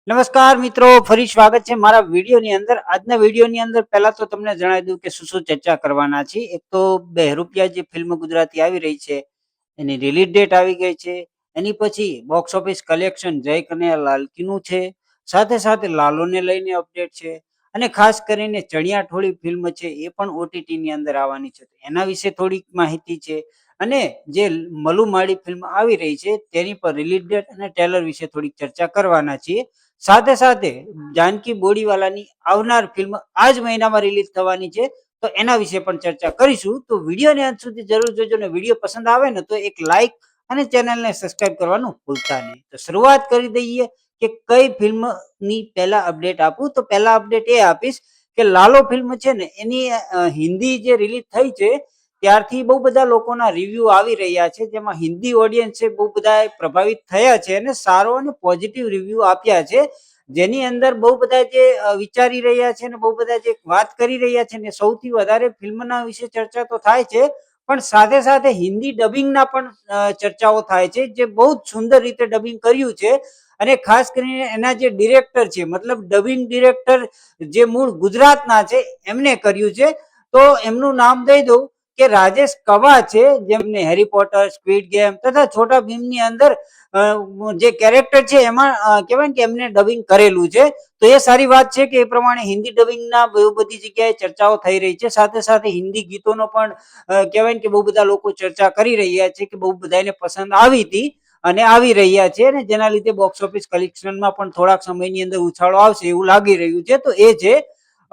નમસ્કાર મિત્રો, ફરી સ્વાગત છે મારા વિડીયોની અંદર. આજના વિડીયોની અંદર પહેલા તો તમને જણાવી દઉં કે શું ચર્ચા કરવાના છે. એક તો બહેરૂપિયા જે ફિલ્મ ગુજરાતી આવી રહી છે એની રિલીઝ ડેટ આવી ગઈ છે. એની પછી બોક્સ ઓફિસ કલેક્શન જય કનૈયા લાલકીનું છે, સાથે સાથે લાલોને લઈને અપડેટ છે, અને ખાસ કરીને ચણિયાઠોળી ફિલ્મ છે એ પણ ઓટીટી ની અંદર આવવાની છે. એના વિશે થોડીક માહિતી છે, અને જે મલુ માડી ફિલ્મ આવી રહી છે તેની પર રિલીઝ ડેટ અને ટ્રેલર વિશે થોડીક ચર્ચા કરવાના છીએ. સાથે સાથે જાનકી બોડીવાલાની આવનાર ફિલ્મ આ જ મહિનામાં રિલીઝ થવાની છે, તો એના વિશે પણ ચર્ચા કરીશું. તો વિડીયોને અંત સુધી જરૂર જોજો, ને વિડીયો પસંદ આવે ને તો એક લાઈક અને ચેનલને સબસ્ક્રાઇબ કરવાનું ભૂલતા નહીં. તો શરૂઆત કરી દઈએ કે કઈ ફિલ્મની પહેલા અપડેટ આપું. તો પહેલા અપડેટ એ આપીશ કે લાલો ફિલ્મ છે ને એની હિન્દી જે રિલીઝ થઈ છે ત્યારથી બહુ બધા લોકોના રિવ્યુ આવી રહ્યા છે, જેમાં હિન્દી ઓડિયન્સ છે બહુ બધા પ્રભાવિત થયા છે અને સારો અને પોઝિટિવ રિવ્યુ આપ્યા છે. જેની અંદર બહુ બધા જે વિચારી રહ્યા છે ને બહુ બધા જે વાત કરી રહ્યા છે ને સૌથી વધારે ફિલ્મના વિશે ચર્ચા તો થાય છે, પણ સાથે સાથે હિન્દી ડબિંગના પણ ચર્ચાઓ થાય છે, જે બહુ જ સુંદર રીતે ડબિંગ કર્યું છે. અને ખાસ કરીને એના જે ડિરેક્ટર છે, મતલબ ડબિંગ ડિરેક્ટર જે મૂળ ગુજરાતના છે એમને કર્યું છે. તો એમનું નામ દઈ દઉં કે રાજેશ કવા છે, જેમને હેરી પોટર, સ્ક્વિડ ગેમ તથા છોટા ભીમની અંદર જે કેરેક્ટર છે એમાં કહેવાય કે એમને ડબિંગ કરેલું છે. તો એ સારી વાત છે કે એ પ્રમાણે હિન્દી ડબિંગના બહુ બધી જગ્યાએ ચર્ચાઓ થઈ રહી છે. સાથે સાથે હિન્દી ગીતોનો પણ કહેવાય કે બહુ બધા લોકો ચર્ચા કરી રહ્યા છે કે બહુ બધાને પસંદ આવી હતી અને આવી રહ્યા છે, અને જેના લીધે બોક્સ ઓફિસ કલેક્શનમાં પણ થોડાક સમયની અંદર ઉછાળો આવશે એવું લાગી રહ્યું છે. તો એ છે.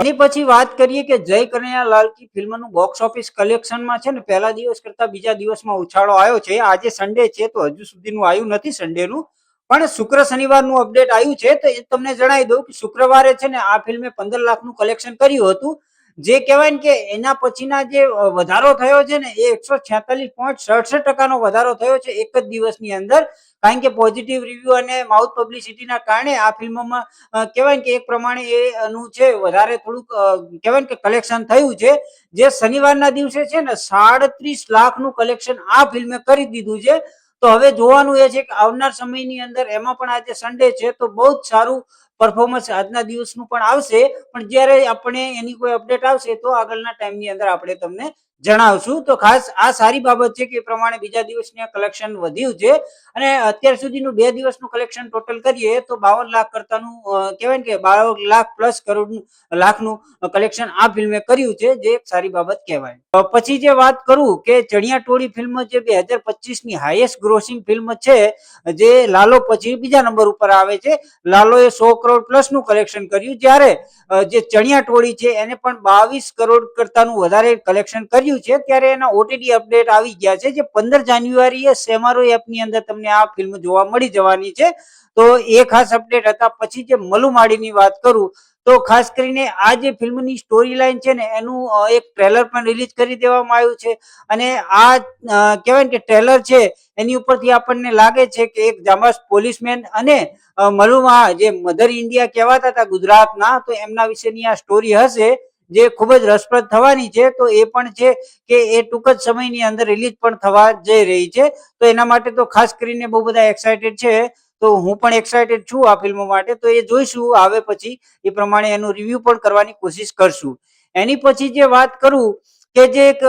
અને પછી વાત કરીએ કે જય કનૈયા લાલકી ફિલ્મનું બોક્સ ઓફિસ કલેક્શનમાં છે ને પહેલા દિવસ કરતા બીજા દિવસમાં ઉછાળો આવ્યો છે. આજે સન્ડે છે તો હજુ સુધીનું આવ્યું નથી સન્ડેનું, પણ શુક્ર શનિવારનું અપડેટ આવ્યું છે. તો એ તમને જણાવી દઉં કે શુક્રવારે છે ને આ ફિલ્મે 15 લાખનું કલેક્શન કર્યું હતું, જે કહેવાય ને કે એના પછીના જે વધારો થયો છે ને એ 146.67% વધારો થયો છે એક જ દિવસની અંદર. કારણ કે પોઝિટિવ રિવ્યુ અને માઉથ પબ્લિસિટીના કારણે આ ફિલ્મમાં કહેવાય કે એક પ્રમાણે એનું છે વધારે થોડુંક કહેવાય કે કલેક્શન થયું છે. જે શનિવારના દિવસે છે ને 37 લાખનું કલેક્શન આ ફિલ્મે કરી દીધું છે. તો હવે જોવાનું એ છે કે આવનાર સમયની અંદર એમાં પણ આજે સન્ડે છે તો બહુ જ સારું પરફોર્મન્સ આજના દિવસનું પણ આવશે. પણ જ્યારે આપણે એની કોઈ અપડેટ આવશે તો આગળના ટાઈમની અંદર આપણે તમને જણાવશું. તો ખાસ આ સારી બાબત છે કે એ પ્રમાણે બીજા દિવસની કલેક્શન વધ્યું છે, અને અત્યાર સુધીનું 2 દિવસનું કલેક્શન ટોટલ કરીએ તો 52 લાખ કરતાનું કહેવાય કે 52 લાખ પ્લસ કરોડનું લાખનું કલેક્શન આ ફિલ્મે કર્યું છે, જે એક સારી બાબત કહેવાય. પછી જે વાત કરું કે ચણિયાટોળી ફિલ્મ જે 2025ની હાઈએસ્ટ ગ્રોસિંગ ફિલ્મ છે, જે લાલો પછી બીજા નંબર ઉપર આવે છે. લાલોએ 100 કરોડ પ્લસનું કલેક્શન કર્યું, જ્યારે જે ચણિયાટોળી છે એને પણ 22 કરોડ કરતાનું વધારે કલેક્શન કર્યું છે. ત્યારે એના ઓટીટી અપડેટ આવી ગયા છે, જે 15 જાન્યુઆરીએ સેમારો એપની અંદર તમને આ ફિલ્મ જોવા મળી જવાની છે. તો એ ખાસ અપડેટ હતા. પછી જે મલુ માડીની વાત કરું તો ખાસ કરીને આ જે ફિલ્મની સ્ટોરી લાઈન છે ને એનું એક ટ્રેલર પણ રિલીઝ કરી દેવામાં આવ્યું છે, અને આ કહેવાય કે ટ્રેલર છે એની ઉપરથી આપણને લાગે છે કે એક જાંબાઝ પોલીસમેન અને મલુમાં જે મધર ઇન્ડિયા કહેવાતા હતા ગુજરાતના, તો એમના વિશેની આ સ્ટોરી હશે, જે ખૂબ જ રસપ્રદ થવાની છે. તો એ પણ છે કે એ ટૂંક જ સમયની અંદર રિલીઝ પણ થવા જઈ રહી છે. તો એના માટે તો ખાસ કરીને બહુ બધા એક્સાઇટેડ છે. તો હું પણ એક્સાઇટેડ છું આ ફિલ્મ માટે. તો એ જોઈશું આવે પછી એ પ્રમાણે એનું રિવ્યુ પણ કરવાની કોશિશ કરશું. એની પછી જે વાત કરું કે જે એક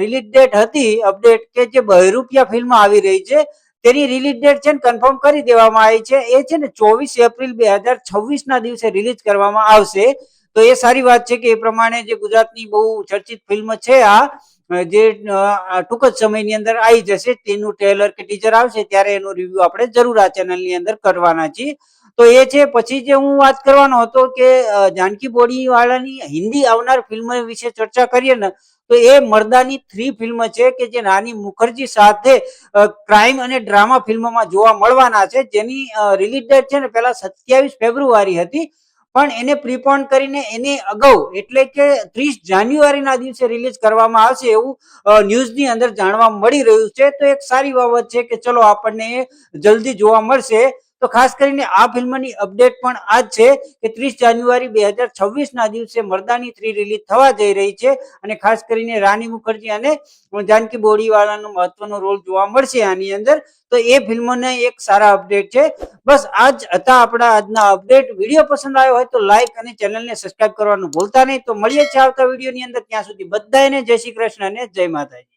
રિલીઝ ડેટ હતી અપડેટ કે જે બહેરૂપિયા ફિલ્મ આવી રહી છે તેની રિલીઝ ડેટ છે ને કન્ફર્મ કરી દેવામાં આવી છે. એ છે ને 24 એપ્રિલ 2026ના દિવસે રિલીઝ કરવામાં આવશે. તો એ સારી વાત છે કે એ પ્રમાણે જે ગુજરાતની બહુ ચર્ચિત ફિલ્મ છે આ, જે ટૂંક જ સમયની અંદર આવી જશે. તેનું ટ્રેલર કે ટીઝર આવશે ત્યારે એનો રિવ્યુ આપણે જરૂર આ ચેનલની અંદર કરવાના છીએ. તો એ છે. પછી જે હું વાત કરવાનો હતો કે જાનકી બોડીવાલાની હિન્દી આવનાર ફિલ્મ વિશે ચર્ચા કરીએ ને, તો એ મર્દાની 3 ફિલ્મ છે કે જે રાની મુખર્જી સાથે ક્રાઇમ અને ડ્રામા ફિલ્મમાં જોવા મળવાના છે, જેની રિલીઝ ડેટ છે ને પહેલા 27 ફેબ્રુઆરી હતી, પણ એને પ્રીપોન કરીને એને અગાઉ એટલે કે 30 જાન્યુઆરીના દિવસે રિલીઝ કરવામાં આવશે એવું ન્યૂઝની અંદર જાણવા મળી રહ્યું છે. તો એક સારી બાબત છે કે ચલો આપણને જલ્દી જોવા મળશે. તો ખાસ કરીને આ ફિલ્મની અપડેટ પણ આ જ છે કે 30 જાન્યુઆરી 2026 ના દિવસે મર્દાની 3 રિલીઝ થવા જઈ રહી છે અને ખાસ કરીને રાની મુખર્જી અને જાનકી બોડીવાલાનો મહત્વનો રોલ જોવા મળશે આની અંદર. તો એ ફિલ્મને એક સારા અપડેટ છે. બસ આ જ હતા આપણા આજના અપડેટ. વિડીયો પસંદ આવ્યો હોય તો લાઈક અને ચેનલને સબસ્ક્રાઇબ કરવાનું ભૂલતા નહીં. તો મળીએ છીએ આવતા વિડીયોની અંદર. ત્યાં સુધી બધાને જય શ્રી કૃષ્ણ અને જય માતાજી.